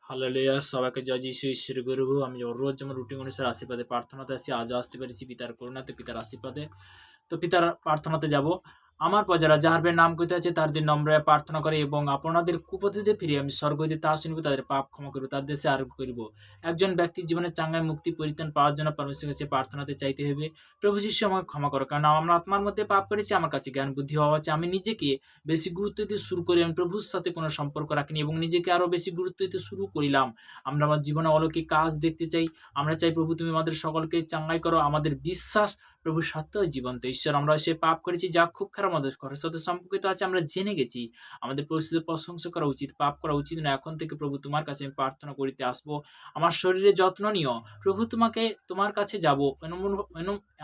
Hallelujah! সবাইকে জয় যিশু ঈশ্বরের গৌরব। আমি রোজ যেমন রুটিন অনুসারে আশীর্বাদে প্রার্থনাতে আছি, আজও আসতে পেরেছি পিতার করুণাতে, পিতার আশীর্বাদে। তো পিতার প্রার্থনাতে যাব। আমার প্রজারা যাহার নাম করিতে আছে তার দিন নম্রে প্রার্থনা করে এবং আপনাদের কুপথিতে ফিরিয়ে আমি স্বর্গ হইতে তা শুনিব, তাদের পাপ ক্ষমা করিব, তার দেশে আরোগ্য করিব। একজন ব্যক্তির জীবনে চাঙ্গায় মুক্তি পরিত্রাণ পাওয়ার জন্য পরমেশ্বরের কাছে প্রার্থনাতে চাইতে হইবে, প্রভু যিশু আমাকে ক্ষমা করো, কারণ আমার আত্মার মধ্যে পাপ করেছি, আমার কাছে জ্ঞান বুদ্ধি হওয়া আছে। আমি নিজেকে বেশি গুরুত্ব দিতে শুরু করি, আমি প্রভুর সাথে কোনো সম্পর্ক রাখিনি এবং নিজেকে আরো বেশি গুরুত্ব দিতে শুরু করিলাম। আমরা আমার জীবনে অলৌকিক কাজ দেখতে চাই। আমরা চাই প্রভু তুমি আমাদের সকলকে চাঙ্গাই করো। আমাদের বিশ্বাস প্রভু সত্য ও জীবন্ত ঈশ্বর। আমরা সে পাপ করেছি যা খুব খারাপ আমাদের ঘরের সাথে সম্পর্কিত আছে, আমরা জেনে গেছি। আমাদের পরিস্থিতির প্রশংসা করা উচিত, পাপ করা উচিত নয়। এখন থেকে প্রভু তোমার কাছে আমি প্রার্থনা করিতে আসবো। আমার শরীরের যত্ন নিও প্রভু। তোমার কাছে যাব,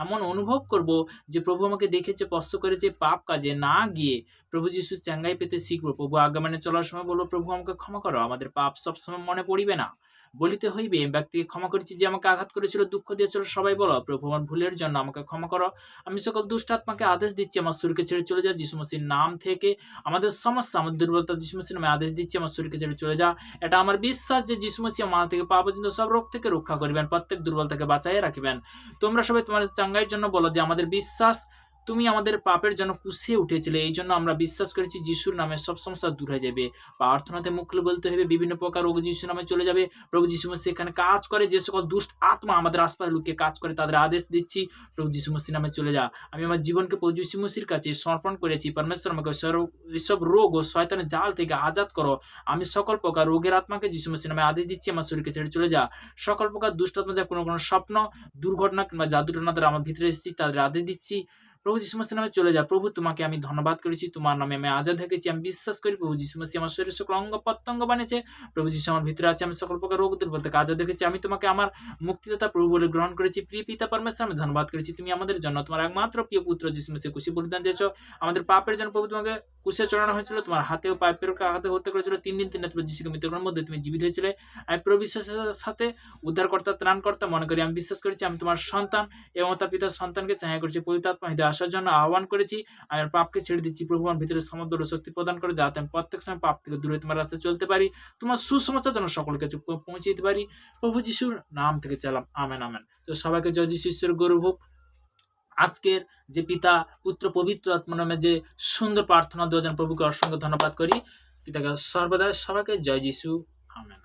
এমন অনুভব করব যে প্রভু আমাকে দেখেছে, স্পর্শ করেছে। পাপ কাজে না গিয়ে প্রভু যিশু চাঙ্গাই পেতে শিখবো। প্রভু আজ্ঞা মেনে চলার সময় বলবো, প্রভু আমাকে ক্ষমা করো। আমাদের পাপ সবসময় মনে পড়িবে না, বলিতে হইবে ব্যক্তিকে ক্ষমা করেছি যে আমাকে আঘাত করেছিল, দুঃখ দিয়েছিল। সবাই বলো, প্রভু আমার ভুলের জন্য আমাকে ক্ষমা করো। আমি সকল দুষ্ট আত্মাকে আদেশ দিচ্ছি আমার শরীরকে ছেড়ে চলে যা। যিশু মসির নাম থেকে আমাদের সমস্যা, আমার দুর্বলতা যিশু মসির নামে আদেশ দিচ্ছি আমার শরীরকে ছেড়ে চলে যা। এটা আমার বিশ্বাস যে যিশু মসি আমার থেকে পা পর্যন্ত সব রোগ থেকে রক্ষা করিবেন, প্রত্যেক দুর্বলতাকে বাঁচাইয়া রাখিবেন। তোমরা সবাই তোমার চাঙ্গাইয়ের জন্য বলো যে আমাদের বিশ্বাস তুমি আমাদের পাপের জন্য কুশে উঠেছিলে, এই জন্য আমরা বিশ্বাস করেছি যিশুর নামে সব সমস্যা দূর হয়ে যাবে। প্রার্থনাতে মুখ খুলে বলতে হবে, বিভিন্ন প্রকার রোগ যিশুর নামে চলে যাবে। প্রভু যিশু মসিহ এখানে কাজ করে, যে সকল দুষ্ট আত্মা আমাদের আশপাশে লুকিয়ে কাজ করে তাদের আদেশ দিচ্ছি, প্রভু যিশু মসির নামে চলে যা। আমি আমার জীবনকে প্রভু যিশু মসির কাছে সমর্পণ করেছি। পরমেশ্বর আমাকে এসব রোগ ও শয়তানের জাল থেকে আজাদ করো। আমি সকল প্রকার রোগের আত্মাকে যিশু মসির নামে আদেশ দিচ্ছি আমার শরীরকে ছেড়ে চলে যা। সকল প্রকার দুষ্ট আত্মা যা কোনো স্বপ্ন, দুর্ঘটনা কিংবা জাদুটনা দ্বারা আমার ভিতরে এসেছি তাদের আদেশ দিচ্ছি, প্রভু যিশু মসির নামে চলে যা। প্রভু তোমাকে আমি ধন্যবাদ করেছি, তোমার নামে আমি আজাদ হয়ে গেছি। আমি বিশ্বাস করি প্রভু যিশু মসিহ আমার শরীরের সকল অঙ্গ প্রত্যঙ্গ বানিয়েছে। প্রভু যিশু আমার ভিতরে আছে, আমি সকল প্রকার রোগ দুর্বল থেকে আজাদ হয়ে গেছি। আমি তোমাকে আমার মুক্তিদাতা প্রভু বলে গ্রহণ করেছি। প্রিয় পিতা পরমেশ্বর, আমি ধন্যবাদ করেছি তুমি আমাদের জন্য তোমার একমাত্র প্রিয় পুত্র যিশু মসিহ কুশি বলিদান দিয়েছো। আমাদের পাপের জন্য প্রভু তোমাকে কুশে চড়ানো হয়েছিল, তোমার হাতে ও পায়ের আঘাতে হত্যা করেছিল। 3 দিন 3 রাত প্রভু যিশুকে মৃত্যুর মধ্যে তুমি জীবিত হয়েছিলে। আমি প্রভু বিশ্বাসের সাথে উদ্ধারকর্তা ত্রাণকর্তা মনে করি। আমি বিশ্বাস করেছি আমি তোমার সন্তান এবং তার পিতার সন্তানকে চাহিদা করেছি। পবিত্র আত্মা হৃদয়ে আসার জন্য আহ্বান করেছি। আমি আমার পাপকে ছেড়ে দিচ্ছি। প্রভু আমার ভিতরে সমুদ্র শক্তি প্রদান করে, যাতে আমি প্রত্যেক সময় পাপ থেকে দূরে তোমার রাস্তায় চলতে পারি, তোমার সুসমাচার যেন সকলের কাছে পৌঁছে দিতে পারি। প্রভু যিশুর নাম থেকে চালাম, আমেন আমেন। তো সবাইকে জয় যিশু ঈশ্বরের গৌরব হোক। আজকের যে পিতা পুত্র পবিত্র আত্মা নামে যে সুন্দর প্রার্থনা দেওয়ার জন্য প্রভুকে অসংখ্য ধন্যবাদ করি। পিতাকে সর্বদা সবাইকে জয় যিশু, আমেন।